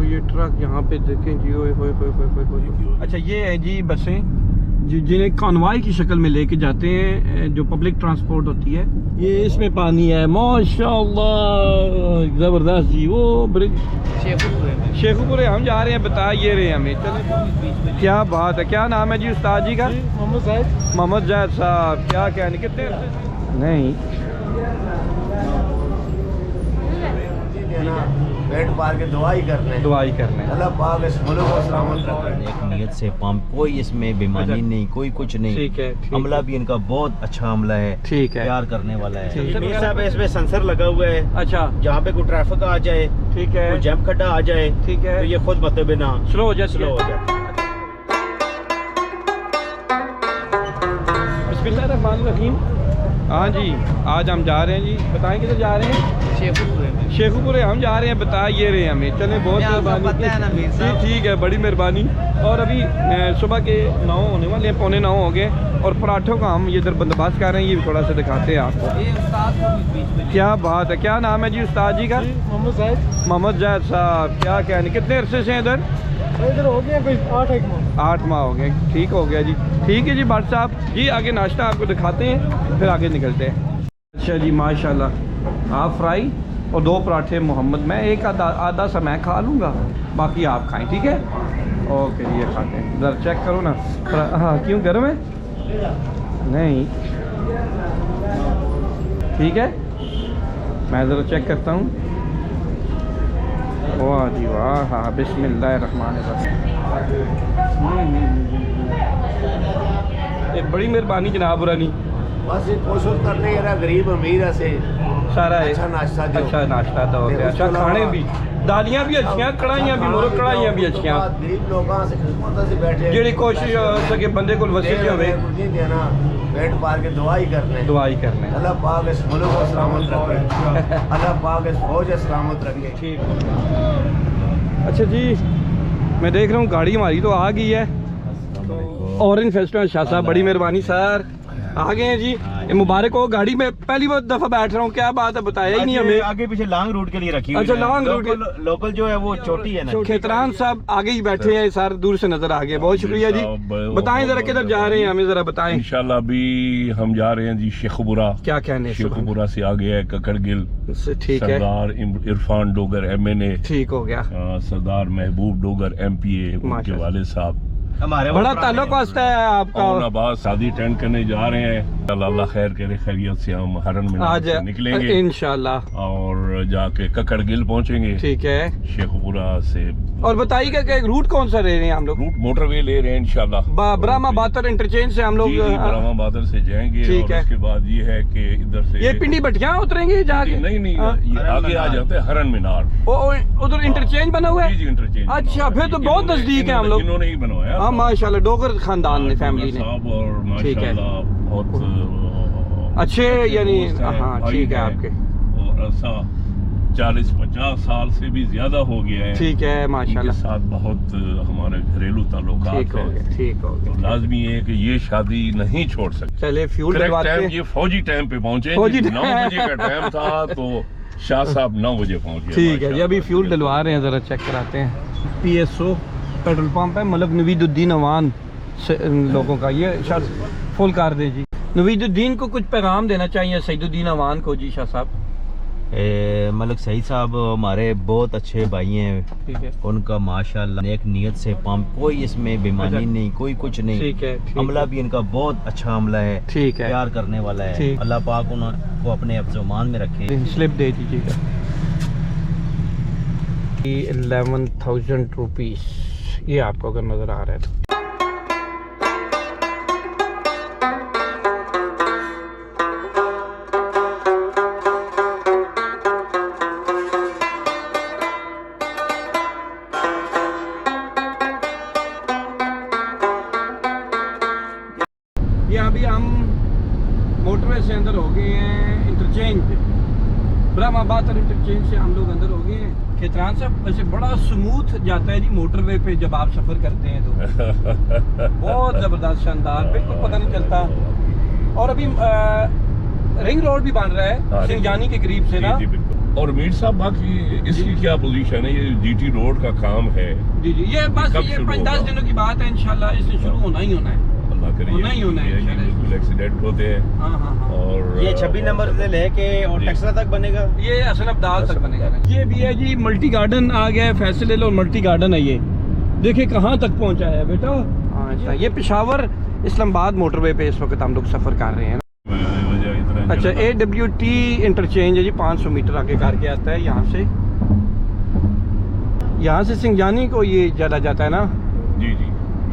ये ट्रक यहाँ पे देखें जी, ओए होए होए होए होए। अच्छा ये है जी बसें जिन्हें कॉन्वॉय की शक्ल में लेके जाते हैं, जो पब्लिक ट्रांसपोर्ट होती है। ये इसमें पानी है माशाल्लाह ज़बरदस्त जी। वो ब्रिज शेखुपुर हम जा रहे हैं, बता ये रहे हमें। चले क्या बात है, क्या नाम है जी उस्ताद जी का? मोहम्मद जायद साहब। क्या कहने कितने नहीं पेट पार के दुआई करने अल्लाह पाक इस मुल्क को सलामत रखे। एक नियत से पंप, कोई इसमें बेईमानी नहीं, कोई कुछ नहीं। ठीक है, अमला भी इनका बहुत अच्छा अमला है, ठीक है, प्यार करने वाला है। ठीक है। इसमें सेंसर लगा हुआ है। अच्छा, जहाँ पे कोई ट्रैफिक आ जाए, ठीक है, कोई जैम खड्डा आ जाए, ठीक है, तो ये खुद मतलब ना स्लो हो जाए, स्लो हो जाए। बिस्मिल्लाहिर्रहमानिर्रहीम। हाँ जी, आज हम जा रहे हैं जी, बताएं किधर जा रहे हैं? शेखुपुर हम जा रहे हैं, बता ये रहे हमें। चले बहुत मेहरबानी जी, ठीक है, बड़ी मेहरबानी। और अभी सुबह के 9 होने वाले हैं, 8:45 हो गए, और पराठों का हम ये इधर बंदोबस्त कर रहे हैं। ये भी थोड़ा सा दिखाते हैं आपको। क्या बात है, क्या नाम है जी उस्ताद जी का? मोहम्मद जायद साहब। क्या कहने कितने अरसे से इधर हो गया कोई 8 माह हो गए। ठीक हो गया जी, ठीक है जी भट्ट साहब जी। आगे नाश्ता आपको दिखाते हैं, फिर आगे निकलते हैं। अच्छा जी माशाल्लाह, हाफ फ्राई और 2 पराठे मोहम्मद। मैं एक आधा सा मैं खा लूँगा, बाकी आप खाएं, ठीक है? ओके जी, ये खाते हैं। ज़रा चेक करो ना। हाँ, क्यों गर्म है? नहीं, ठीक है, मैं ज़रा चेक करता हूँ। वाह जी वाह, हाँ बिस्मिल्लाहिर्रहमानिर्रहीम। बड़ी मेहरबानी जनाब बुरानी। बस ये कोशिश करने रहा गरीब अमीर से सारा अच्छा नाश्ता दो। अच्छा नाश्ता दो, अच्छा खाने भी, दालियाँ भी अच्छियाँ, कढ़ाइयाँ भी, मोर कढ़ाइयाँ भी अच्छियाँ। गरीब लोगों से खिदमत से बैठे जेड़ी कोशिश हो सके बंदे को वसीले होवे देना, पेट पार के दुआई करने अल्लाह पाक इस मुल्क को सलामत रखे। अल्लाह पाक इस फौज सलामत रखे। ठीक। अच्छा जी, मैं देख रहा हूँ गाड़ी हमारी तो आ गई है। ऑरेंज फेस्टिवल शाह साहब, बड़ी मेहरबानी सर, आ गए हैं जी। ये मुबारक हो। गाड़ी में पहली दफा बैठ रहा हूँ, क्या बात है, बताया ही नहीं हमें। आगे पीछे लॉन्ग रूट के लिए रखी हुई अच्छा, है। लॉन्ग रूट लोकल जो है वो छोटी है ना। खेतरान साहब आगे ही बैठे हैं, सर दूर से नजर आ गए। बहुत शुक्रिया जी। बताएं जरा किधर जा रहे हैं, हमें जरा बताएं। इंशाल्लाह अभी हम जा रहे हैं जी शेखुपुरा। क्या कहने? शेखुपुरा से आगे है ककड़गिल। ठीक है। सरदार इरफान डोगर MNA। ठीक हो गया। सरदार महबूब डोगर MPA, उनके वाले साहब। हमारे बड़ा ताल्लुक वास्ता है आपका। और शादी अटेंड करने जा रहे हैं। अल्लाह खैर करे, खैरियत से हम हरन में आज निकलेंगे इंशाल्लाह, और जाके ककड़गिल पहुंचेंगे। ठीक है। शेखुपुरा से। और बताइए क्या रूट कौन सा ले रहे हैं हम लोग? रूट मोटरवे ले रहे हैं इंशाल्लाह। ब्रह्मा बातर इंटरचेंज से हम लोग ब्रह्मा बातर से जाएंगे। ठीक है। उसके बाद ये है कि इधर से ये पिंडी भटिया उतरेंगे जाके? नहीं, ये आगे आ जाते हैं हरन मीनार। उधर इंटरचेंज बना हुआ है? जी, इंटरचेंज। अच्छा, फिर तो बहुत नजदीक है हम लोग। इन्होंने ही बनवाया। हाँ माशाल्लाह, डोगर खानदान ने, फैमिली ने। और माशाल्लाह बहुत अच्छे, यानी हाँ ठीक है आपके। और ऐसा 40-50 साल से भी ज्यादा हो गया है। ठीक है माशाल्लाह। इनके साथ बहुत हमारे घरेलू ताल्लुकात हैं। ठीक हो गया। तो लाजमी है कि ये शादी नहीं छोड़ सकते। चले फ्यूल डलवाते हैं। ये फौजी टाइम पे पहुंचे। 9 बजे का टाइम था तो शाह साहब 9 बजे पहुंच गए। ठीक है जी, अभी फ्यूल डलवा रहे हैं, जरा चेक कराते हैं। PSO पेट्रोल पंप है, मतलब नवीदुद्दीन अवान लोगों का। ये शायद फुल कर दे जी। नवीदुद्दीन को कुछ पैगाम देना चाहिए सईदुद्दीन अवान को जी शाह साहब। मलिक सईद साहब हमारे बहुत अच्छे भाई हैं। ठीक है। उनका माशाल्लाह एक नियत से पंप, कोई इसमें बेईमानी नहीं, कोई कुछ नहीं। ठीक है। अमला भी इनका बहुत अच्छा अमला है, ठीक है, प्यार करने वाला है। अल्लाह पाक उनको अपने अफ़ज़ोमान में रखे। स्लिप दे दीजिएगा। 11,000 रुपीज़, ये आपको अगर नज़र आ रहा है तो। ये अभी हम मोटरवे से अंदर हो गए हैं, इंटरचेंज पे, ब्रह्मा बातर इंटरचेंज से हम लोग अंदर हो गए हैं। खेतरान साहब वैसे बड़ा स्मूथ जाता है जी मोटरवे पे जब आप सफ़र करते हैं तो बहुत ज़बरदस्त, शानदार, बिल्कुल पता नहीं चलता। और अभी रिंग रोड भी बन रहा है सिंजानी के करीब से ना। और मीर साहब बाकी इसकी क्या पोजीशन है? ये जीटी रोड का काम है जी जी, ये बस कब ये शुरू 5-10 होगा? दिनों की बात है, इंशाल्लाह इससे शुरू होना ही होना है। अल्लाह करे होना ही होना है, ये बिल्कुल एक्सीडेंट होते हैं। हाँ हाँ हाँ। और ये 26 नंबर से लेके और जी। टक्सला तक बनेगा। ये असल अब्दाल तक बनेगा। ये भी है जी, मल्टी गार्डन आ गया है, फैसले लो मल्टी गार्डन है ये। देखिए कहाँ तक पहुँचा है बेटा। हाँ अच्छा, ये पेशावर इस्लामाबाद मोटरवे पे इस वक्त हम लोग सफ़र कर रहे हैं। वजह इतना अच्छा, AWT इंटरचेंज है जी, 500 मीटर आगे करके आता है यहाँ से। यहाँ से सिंजानी को ये चला जाता है ना, जी जी,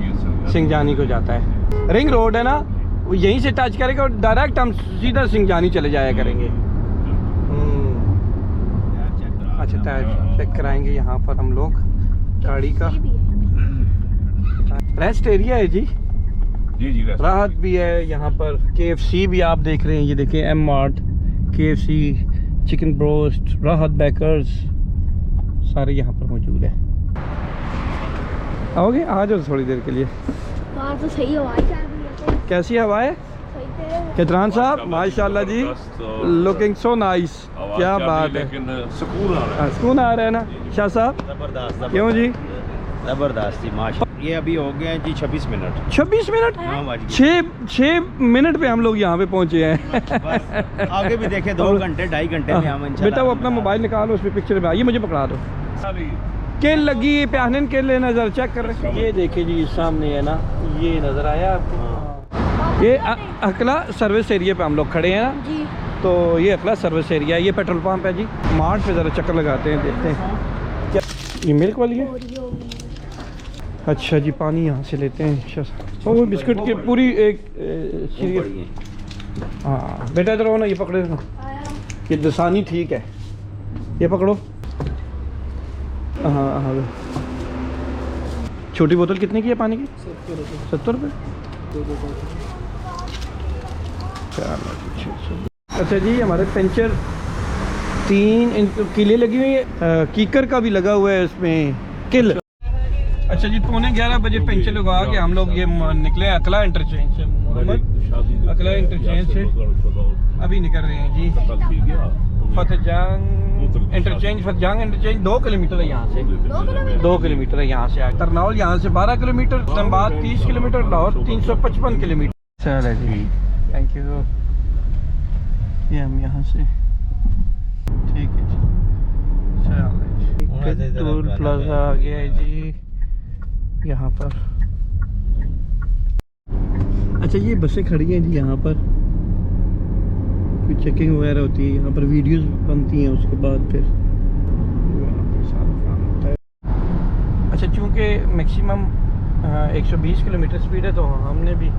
ये सब सिंजानी को जाता है। रिंग रोड है ना, वो यहीं से टच करेगा और डायरेक्ट हम सीधा सिंजानी चले जाया करेंगे। अच्छा, टायर चेक कराएंगे यहाँ पर हम लोग गाड़ी का। रेस्ट एरिया है जी, जी जी, राहत भी है यहाँ पर। KFC भी आप देख रहे हैं, ये देखें M Mart, KFC, chicken broast, राहत बेकर्स सारे यहाँ पर मौजूद है। आओगे? आ जाओ थोड़ी देर के लिए। बाहर तो सही हवा चल रही है। कैसी हवा है? केतरान साहब माशाल्लाह जी, लुकिंग सो नाइस। क्या बात है, लेकिन सुकून आ रहा है। सुकून आ रहा है ना शाह साहब? जबरदस्त क्यों जी? जबरदस्त जी माशा। ये अभी हो गए हैं जी 26 मिनट। 26 मिनट? 6 मिनट पे हम लोग यहाँ पे पहुँचे हैं। बस आगे भी देखे 2 घंटे 2.5 घंटे में हम इंशाल्लाह। बेटा वो अपना मोबाइल निकालो, उस पर पिक्चर में आइए, मुझे पकड़ा दो। केल लगी प्याहन के लिए नजर चेक कर रहे हैं। ये देखिए जी सामने है ना, ये नजर आया आपको? ये अकला सर्विस एरिया पे हम लोग खड़े हैं ना, जी। तो ये अकला सर्विस एरिया है। ये पेट्रोल पंप है जी। मार्ट पे ज़रा चक्कर लगाते हैं, देखते हैं क्या ये मिल्क वाली है। अच्छा जी, पानी यहाँ से लेते हैं। वो बिस्किट की पूरी एक सीरीज। हाँ बेटा इधर हो ना, ये पकड़े ना, ये दसानी ठीक है, ये पकड़ो। हाँ हाँ, छोटी बोतल कितने की है पानी की? 70 रुपये। अच्छा जी, हमारे पंचर 3 किले लगी हुई है, कीकर का भी लगा हुआ है इसमें किल। अच्छा जी, 11:15 बजे पंचर लगा के हम लोग ये निकले अकला इंटरचेंज से। मोहम्मद अकला इंटरचेंज से अभी निकल रहे हैं जी। Fatehjang interchange, Fatehjang interchange 2 kilometre है यहाँ से। 2 किलोमीटर है यहाँ से। तरनौल यहाँ से 12 kilometre, Islamabad 30 kilometre, Lahore 355 kilometre. चल जी, थैंक यू। ये हम यहाँ से ठीक है जी। टोल प्लाजा आ गया है जी यहाँ पर। अच्छा, ये बसें खड़ी हैं जी यहाँ पर, कोई चेकिंग वगैरह होती है यहाँ पर, वीडियोस बनती हैं, उसके बाद फिर यहाँ पर सारा काम होता है। अच्छा, चूँकि मैक्सिमम 120 किलोमीटर स्पीड है, तो हमने भी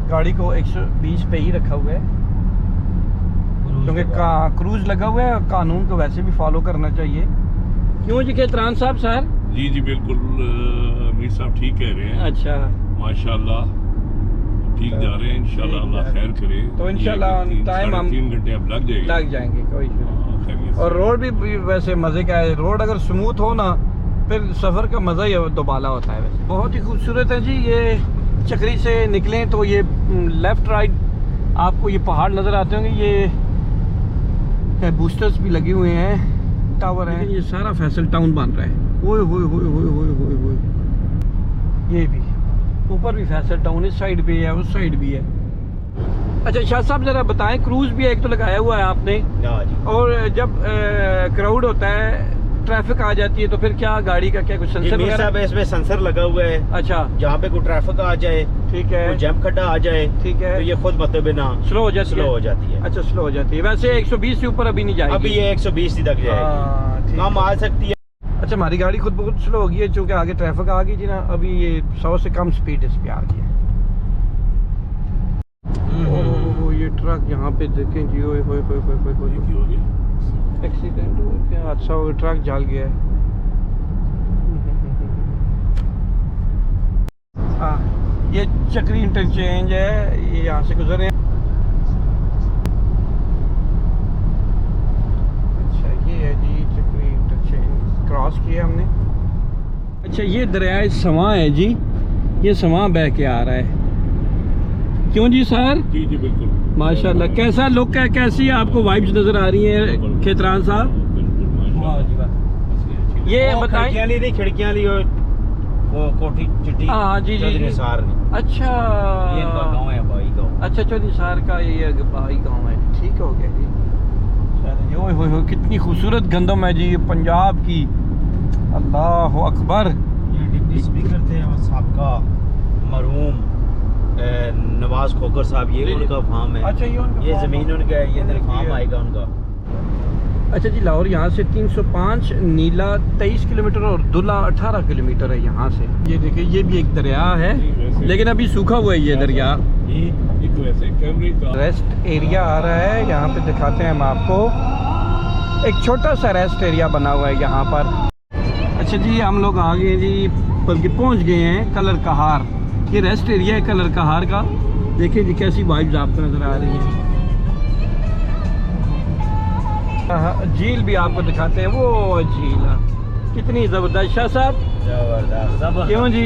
गाड़ी को 120 पे ही रखा हुआ है, क्योंकि क्रूज लगा हुआ है। कानून को वैसे भी फॉलो करना चाहिए। क्यों जी केतरान साहब? सर जी जी, बिल्कुल मीर साहब ठीक कह रहे हैं। अच्छा, माशाल्लाह ठीक जा रहे हैं, इंशाल्लाह अल्लाह खैर करे। तो इंशाल्लाह टाइम हम 3 घंटे अब लग जाएंगे कोई। खैरियत से। और रोड भी वैसे मज़े का है। रोड अगर स्मूथ हो ना, फिर सफ़र का मज़ा ही दोबाला होता है। वैसे बहुत ही खूबसूरत है जी। ये चक्री से निकलें तो ये लेफ़्ट राइट आपको ये पहाड़ नज़र आते होंगे। ये बूस्टर्स भी लगे हुए हैं, टावर हैं। ये सारा फैसल टाउन बन रहा है। ओए होए होए होए होए होए होए। ये भी ऊपर भी फैसल टाउन, इस साइड भी है, उस साइड भी है। अच्छा शाह साहब, ज़रा बताएं, क्रूज भी एक तो लगाया हुआ है आपने, और जब क्राउड होता है, ट्रैफिक आ जाती है, तो फिर क्या गाड़ी का क्या कुछ सेंसर वगैरह? साहब इसमें सेंसर लगा हुआ है। अच्छा, जहाँ पे कोई ट्रैफिक आ जाए, ठीक है, कोई जैम खड्डा आ जाए, ठीक है, तो ये खुद मतलब बिना स्लो हो जाती है। अच्छा, स्लो हो जाती है। वैसे 120 से ऊपर अभी नहीं जाएगी। अभी ये 120 तक जाएगी, कम आ सकती है। अच्छा, हमारी गाड़ी खुद बहुत स्लो हो गई है, चूँकि आगे ट्रैफिक आ गई थी ना। अभी ये 100 से कम स्पीड इस पे आ गई है। ओह, ये ट्रक यहाँ पे देखें जी। ओए होए होए होए होए, एक्सीडेंट हो गया, हादसा हो गया, ट्रक जल गया है। हाँ, ये चक्री इंटरचेंज है, ये यहाँ से गुजरे हैं। अच्छा, ये है जी चक्री इंटरचेंज, क्रॉस किया हमने। अच्छा, ये दरिया सवां है जी, ये सवां बह के आ रहा है। क्यों जी सर? जी जी बिल्कुल, माशाल्लाह। कैसा लुक है, कैसी आपको वाइब्स नजर आ रही है केतरान साहब? वाह जी वाह। ये बताइए नहीं खिड़कियां ली वो कोठी चिट्ठी। हाँ जी जी जी। निसार ने। अच्छा ये इनका गांव है भाई गांव। अच्छा चौधरी निसार का ये भाई गांव है। ठीक हो गया जी। चलिए ओए होए होए कितनी खूबसूरत गंदम है जी ये पंजाब की। अल्लाह अकबर। ये डिप्टी स्पीकर थे और साबका मरहूम नवाज खोकर साहब, ये उनका फार्म है। अच्छा ये ज़मीन उनका है, ये इधर फार्म आएगा उनका। अच्छा जी लाहौर यहाँ से 305, नीला 23 किलोमीटर और दुला 18 किलोमीटर है यहाँ से। ये देखिए ये भी एक दरिया है लेकिन अभी सूखा हुआ है ये दरिया। रेस्ट एरिया आ रहा है यहाँ पे, दिखाते हैं हम आपको। एक छोटा सा रेस्ट एरिया बना हुआ है यहाँ पर। अच्छा जी हम लोग आ गए जी, बल्कि पहुँच गए हैं कलर कहार। ये रेस्ट एरिया है कलर कहार का। देखिए जी कैसी वाइब्स आपको नज़र आ रही हैं। झील भी आपको दिखाते हैं, वो झील कितनी ज़बरदस्त। शाह साहब जबरदस्त। क्यों जी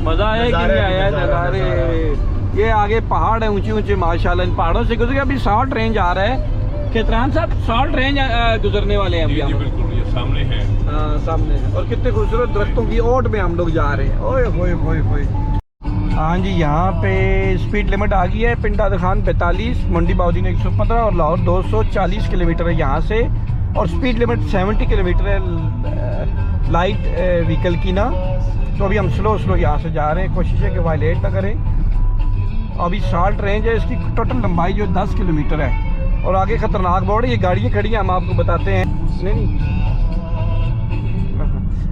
मज़ा आया कि नहीं आया? नज़ारे ये आगे पहाड़ है ऊंचे ऊंचे माशाल्लाह। इन पहाड़ों से गुजर के अभी सॉल्ट रेंज आ रहा है। खेतरान साहब सॉल्ट रेंज गुजरने वाले हैं अभी हम। बिल्कुल ये सामने है। हाँ सामने है। और कितने खूबसूरत दरख्तों की ओट में हम लोग जा रहे हैं। ओए होए होए होए। हाँ जी यहाँ पे स्पीड लिमिट आ गई है। पिंडा खान 45, मंडी बाउद्दीन 115 और लाहौर 240 किलोमीटर है यहाँ से। और स्पीड लिमिट 70 किलोमीटर है लाइट व्हीकल की ना। तो अभी हम स्लो यहाँ से जा रहे हैं। कोशिश है कि वायलेट ना करें। अभी सॉल्ट रेंज है इसकी टोटल लंबाई जो 10 किलोमीटर है। और आगे ख़तरनाक बोर्ड है। ये गाड़ियाँ खड़ी हैं, हम आपको बताते हैं। नहीं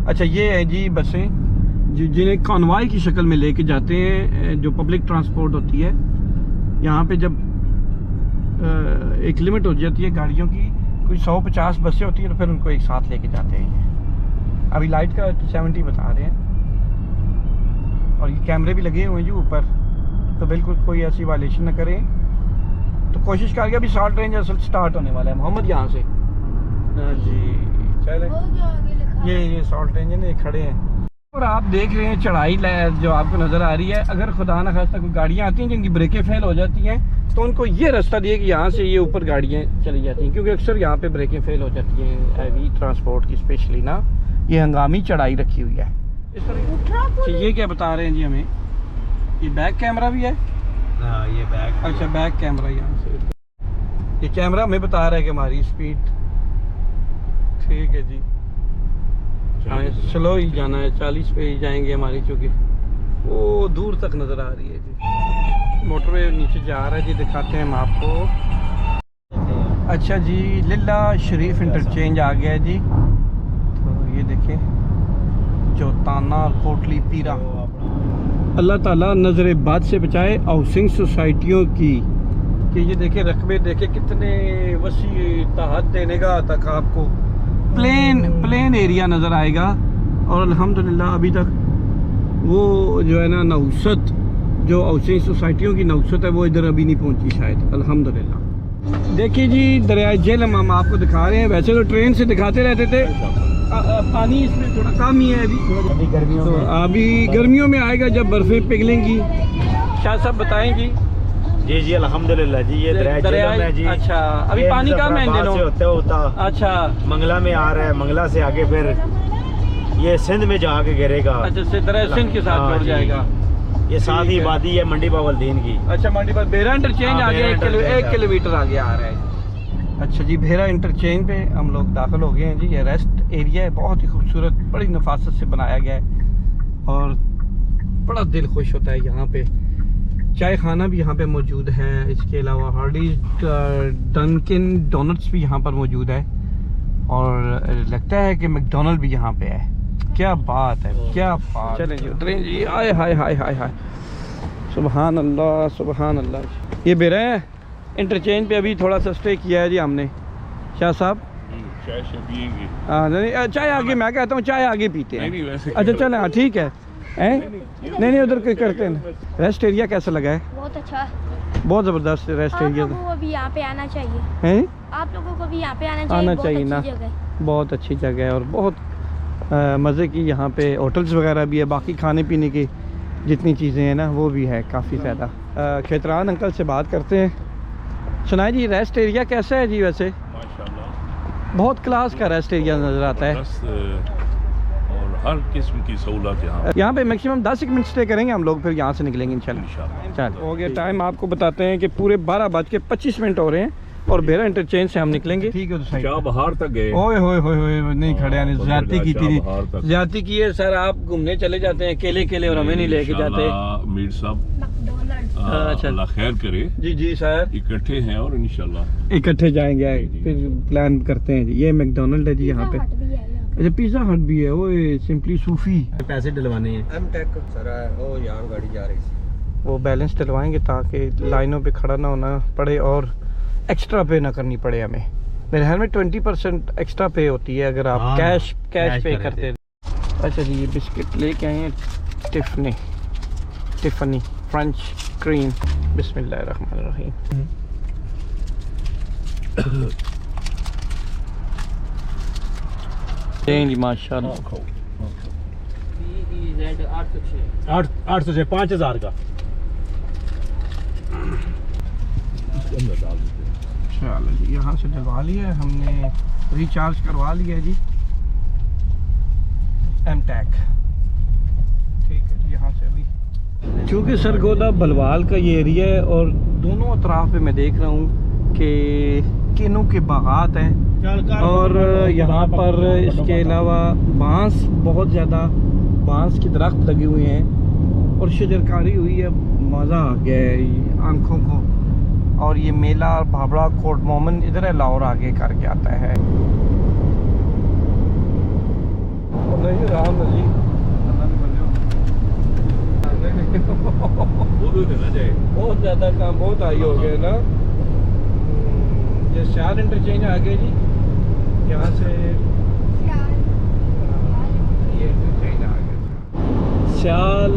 अच्छा ये है जी बसें जिन्हें कॉन्वाय की शक्ल में लेके जाते हैं, जो पब्लिक ट्रांसपोर्ट होती है। यहाँ पे जब एक लिमिट हो जाती है गाड़ियों की, कोई 150 बसें होती हैं तो फिर उनको एक साथ लेके जाते हैं। अभी लाइट का 70 बता रहे हैं। और ये कैमरे भी लगे हुए हैं जी ऊपर, तो बिल्कुल कोई ऐसी वायलेशन ना करें। तो कोशिश करके अभी सॉल्ट रेंज असल स्टार्ट होने वाला है मोहम्मद यहाँ से। हाँ जी चले ये सॉल्ट रेंज है, खड़े हैं। और आप देख रहे हैं चढ़ाई जो आपको नज़र आ रही है। अगर खुदा न खास्ता कोई गाड़ियाँ आती हैं जिनकी ब्रेकें फेल हो जाती हैं तो उनको ये रास्ता दिए कि यहाँ से ये ऊपर गाड़ियाँ चली जाती हैं, क्योंकि अक्सर यहाँ पे ब्रेकें फेल हो जाती हैं हैवी ट्रांसपोर्ट की, स्पेशली ना। ये हंगामी चढ़ाई रखी हुई है इस तरह। ये क्या बता रहे हैं जी हमें? ये बैक कैमरा भी है। ये बैक। अच्छा बैक कैमरा यहाँ से। ये कैमरा हमें बता रहा है कि हमारी स्पीड ठीक है जी। हाँ स्लो ही जाना है, 40 पे ही जाएंगे हमारी, चूँकि वो दूर तक नज़र आ रही है जी। मोटरवे नीचे जा रहा है जी, दिखाते हैं हम आपको। अच्छा जी लिल्ला शरीफ इंटरचेंज आ गया है जी। तो ये देखें जोताना और कोटली पीरा। अल्लाह ताला नज़र बद से बचाए हाउसिंग सोसाइटियों की। कि ये देखें रकबे देखे कितने वसी तहत देने का तक आपको प्लेन एरिया नज़र आएगा। और अल्हम्दुलिल्लाह अभी तक वो जो है ना नौसत, जो हाउसिंग सोसाइटियों की नौसत है, वो इधर अभी नहीं पहुंची शायद, अल्हम्दुलिल्लाह। देखिए जी दरिया झेलम हम आपको दिखा रहे हैं। वैसे तो ट्रेन से दिखाते रहते थे, पानी इसमें थोड़ा कम ही है अभी गर्मियों में। अभी गर्मियों में आएगा जब बर्फ़ें पिघलेंगी। शाह साहब बताएं जी। जी जी अल्हम्दुलिल्लाह जी। ये दरिया है जी। अच्छा अभी पानी कम है इन दिनों होता। अच्छा मंगला में आ रहा है, मंगला से आगे फिर ये सिंध में जाके गिरेगा। अच्छा सिंध के साथ जुड़ जाएगा। ये साथ ही वादी है मंडी बावलदीन की। अच्छा मंडी पर बेरा इंटरचेंज आगे 1 किलोमीटर आगे आ रहा है। अच्छा जी भेरा इंटरचेंज पे हम लोग दाखिल हो गए हैं जी। ये रेस्ट एरिया है, बहुत ही खूबसूरत, बड़ी नफासत से बनाया गया है और बड़ा दिल खुश होता है यहाँ पे। चाय खाना भी यहाँ पे मौजूद है। इसके अलावा हार्डीज, डंकिन डोनट्स भी यहाँ पर मौजूद है और लगता है कि मैकडोनल्ड भी यहाँ पे है। क्या बात है, क्या बात। चलें जी उतरें जी। आए हाय हाय हाय हाय, सुबहान अल्लाह सुबहान अल्लाह। ये बेरा है इंटरचेंज पे अभी थोड़ा सा स्टे किया है जी हमने। शाह साहब चाय पियेंगे? हाँ नहीं चाय आगे, मैं कहता हूँ चाय आगे पीते हैं। नहीं वैसे अच्छा चलें, हाँ ठीक है। नहीं उधर करते हैं। रेस्ट एरिया कैसा लगा है? बहुत अच्छा, बहुत ज़बरदस्त रेस्ट एरिया। आप लोगों को भी यहाँ पे आना चाहिए। हैं? आप लोगों को भी यहाँ पे आना चाहिए ना। जगह। बहुत अच्छी जगह है और बहुत मज़े की यहाँ पे होटल्स वगैरह भी है। बाकी खाने पीने की जितनी चीज़ें हैं ना वो भी है काफ़ी ज़्यादा। खेतरान अंकल से बात करते हैं। सुनाए जी रेस्ट एरिया कैसा है जी? वैसे माशाल्लाह बहुत क्लास का रेस्ट एरिया नज़र आता है। बस और हर किस्म की सहूलत यहाँ यहाँ पे मैक्सिमम 10 मिनट स्टे करेंगे हम लोग, फिर यहाँ से निकलेंगे इंशाल्लाह। इंशाल्लाह। चल हो गया टाइम, आपको बताते हैं कि पूरे 12:25 हो रहे हैं और बेरा इंटरचेंज से हम निकलेंगे। ठीक है तो सही। शाह बहार तक गए। ओए होए होए होए नहीं खड़े आने तो ज्यादती की थी, शाह बहार तक। ज्यादती की है सर। आप घूमने चले जाते हैं अकेले अकेले और हमें नहीं लेके जाते। इंशाल्लाह मीर साहब अच्छा। अल्लाह खैर करे, जी जी सर, इकट्ठे हैं और इंशाल्लाह इकट्ठे जाएंगे, जी। फिर प्लान करते हैं जी। ये मैकडोनल्ड है जी यहाँ पे। अच्छा पिज़्ज़ा हट भी है। ओए सिंपली सूफी। पैसे डलवाने हैं। एमटेक सर वो यहाँ गाड़ी जा रही थी। वो बैलेंस डलवाएंगे ताकि लाइनों पे खड़ा ना होना पड़े और एक्स्ट्रा पे ना करनी पड़े हमें। मेरे ख्याल में 20% एक्स्ट्रा पे होती है अगर आप हाँ, कैश कैश पे कर करते हैं। अच्छा जी, ये बिस्किट लेके आए हैं टिफनी फ्रेंच क्रीम। बिस्मिल्लाहिर्रहमानिर्रहीम। जी माशाल्लाह। 800 से 5000 का। चलो जी, यहाँ से डलवा लिया है हमने, रिचार्ज करवा लिया है जी एमटेक। ठीक है जी, यहाँ से अभी चूँकि सरगोदा बलवाल का ये एरिया है और दोनों अतराफ पे मैं देख रहा हूँ कि किन्नू के बागात हैं और यहाँ पर इसके अलावा बांस, बहुत ज़्यादा बांस के दरख्त लगे हुए हैं और शजरकारी हुई है। मज़ा आ गया है आँखों को। और ये मेला भाबड़ा कोट मोमन इधर है, लाहौर आगे करके आता है। नहीं राम जी बहुत ज़्यादा काम बहुत आई हो गया ना। ये श्याल इंटरचेंज आ गया जी, यहाँ से ये इंटरचेंज आ गया। श्याल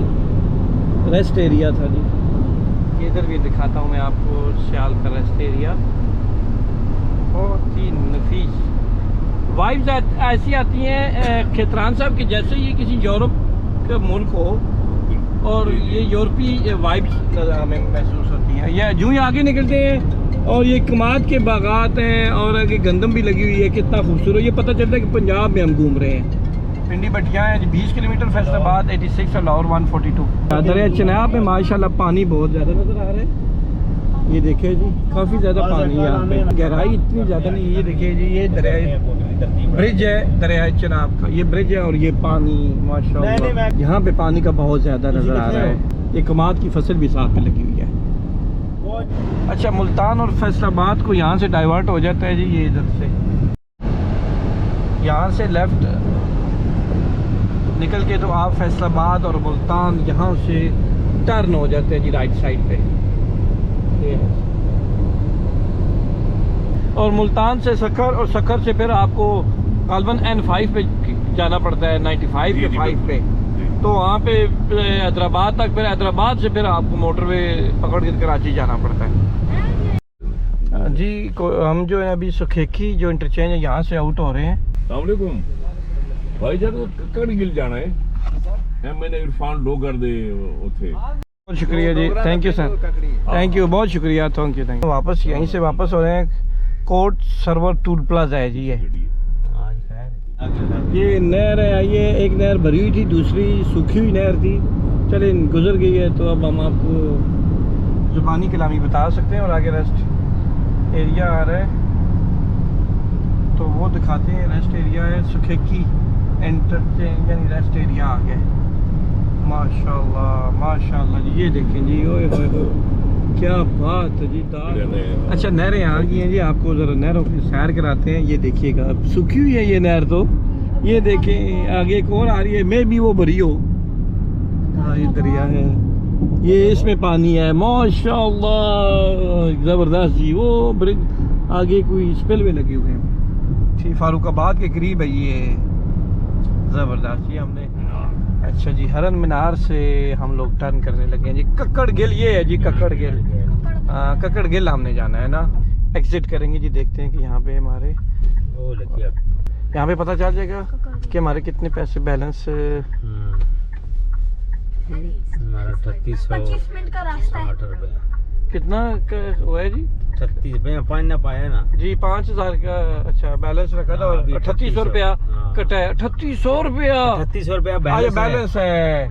रेस्ट एरिया था जी, इधर भी दिखाता हूँ मैं आपको श्याल का रेस्ट एरिया। बहुत ही नफीस वाइब्स ऐसी आती हैं खेतरान साहब की जैसे ये किसी यूरोप का मुल्क हो और ये यूरोपीय वाइब्स हमें महसूस होती हैं। ये यूँ ही आगे निकलते हैं और ये कमाद के बागात हैं और आगे गंदम भी लगी हुई है। कितना खूबसूरत, ये पता चलता है कि पंजाब में हम घूम रहे हैं। पिंडी भटिया है 20 किलोमीटर, फैसलाबाद 86 और लाहौर 142। दरिया चिनाब में माशाल्लाह पानी बहुत ज़्यादा नज़र आ रहा है। ये देखिए जी, काफ़ी ज़्यादा पानी है यहाँ पे, गहराई इतनी ज़्यादा नहीं। ये देखिए जी, ये दरिया ब्रिज है दरिया चिनाब का, ये ब्रिज है और ये पानी माशाल्लाह यहाँ पे पानी का बहुत ज़्यादा नज़र आ रहा है। ये कमाद की फसल भी साथ में लगी हुई है। अच्छा, मुल्तान और फैसलाबाद को यहाँ से डाइवर्ट हो जाता है जी, ये इधर से यहाँ से लेफ़्ट निकल के तो आप फैसलाबाद और मुल्तान यहाँ से टर्न हो जाते हैं जी राइट साइड पे। और मुल्तान से सखर और सखर से फिर आपको गालबन N5 पे जाना पड़ता है, 95 के 5 पे। तो वहाँ पे हैदराबाद तक, फिर हैदराबाद से फिर आपको मोटरवे पकड़ के कराची जाना पड़ता है जी। हम जो है अभी सुखेकी जो इंटरचेंज है यहाँ से आउट हो रहे हैं। अस्सलामुअलैकुम भाई जान, ककड़ गिल जाना है, मैंने इरफान लोगर दे उथे। बहुत शुक्रिया जी, thank you sir, thank you, बहुत शुक्रिया, थैंक यू थैंक यू। वापस यहीं से वापस हो रहे हैं। कोट सर्वर टूल प्लाजा है जी। ये नहर है, ये एक नहर भरी हुई थी, दूसरी सूखी हुई नहर थी, चले गुजर गई है। तो अब हम आपको जुबानी कलामी बता सकते हैं और आगे रेस्ट एरिया आ रहा है तो वो दिखाते हैं। रेस्ट एरिया है सुखेकी इंटरचेंज, यानी रेस्ट एरिया आ गया। माशाल्लाह माशाल्लाह जी, ये देखें जी, ओए होए क्या बात है जी। अच्छा, नहरें आ गई हैं जी, आपको ज़रा नहरों की सैर कराते हैं। ये देखिएगा, अब सूखी हुई है ये नहर, तो ये देखें आगे एक और आ रही है, मे भी वो भरी हो। हाँ, ये दरिया है, ये इसमें पानी है माशाल्लाह, ज़बरदस्त जी। वो ब्रिज आगे कोई स्पिलवे लगे हुए हैं, ठीक फारूकाबाद के करीब है ये, ज़बरदस्त जी। हमने अच्छा जी, हरन मीनार से हम लोग टर्न करने लगे हैं जी। कक्कड़ गिल ये है जी, कक्कड़ गिल। हाँ, कक्कड़ गिल हमने जाना है ना, एग्जिट करेंगे जी। देखते हैं कि यहाँ पे हमारे यहाँ पे पता चल जाएगा कि हमारे कितने पैसे बैलेंस। हमारा 3860 25 मिनट का रास्ता है। रुपये। कितना हुआ है जी? 38 पाँच ना पाया ना जी 5000 का अच्छा बैलेंस रखा था हाँ, और अभी 3800 रुपया हाँ। कटा है 3800 रुपया 3800 रुपया बैलेंस है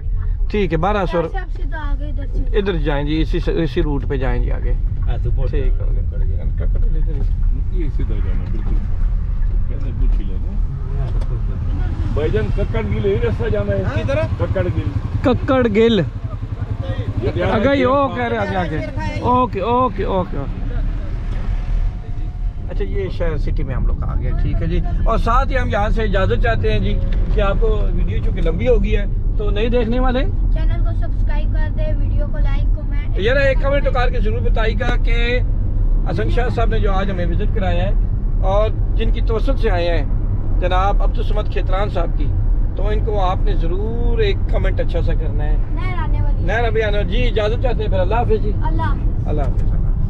ठीक है 1200 ऐसे आप सीधा आगे इधर से इधर जाएं जी इसी रूट पे जाएं जी आगे ठीक है ये सीधा जाना बिल्कुल मैंने पूछ ही लेना भाईजान कक्कड़ गिल ही रास्ता जाना है किधर कक्कड़ गिल कक्कड़ गिल अगर ये वो कह रहे आगे आगे ओके ओके ओके अच्छा ये शहर सिटी में हम लोग आ गए ठीक है जी और साथ ही हम यहाँ से इजाज़त चाहते हैं जी कि आपको वीडियो चूँकि लंबी हो गई है तो नहीं देखने वाले चैनल को सब्सक्राइब कर दे, वीडियो को लाइक कमेंट यार एक कमेंट करके जरूर बताइएगा कि हसन शाह साहब ने जो आज हमें विजिट कराया है और जिनकी तवसत से आए हैं जनाब अब्दुल खेतरान साहब की तो इनको आपने ज़रूर एक कमेंट अच्छा सा करना है नहर आने वाली है। नहर अभी आना जी इजाज़त चाहते हैं फिर अल्लाह हाफिज़ जी अल्लाह अल्लाह हाफिज़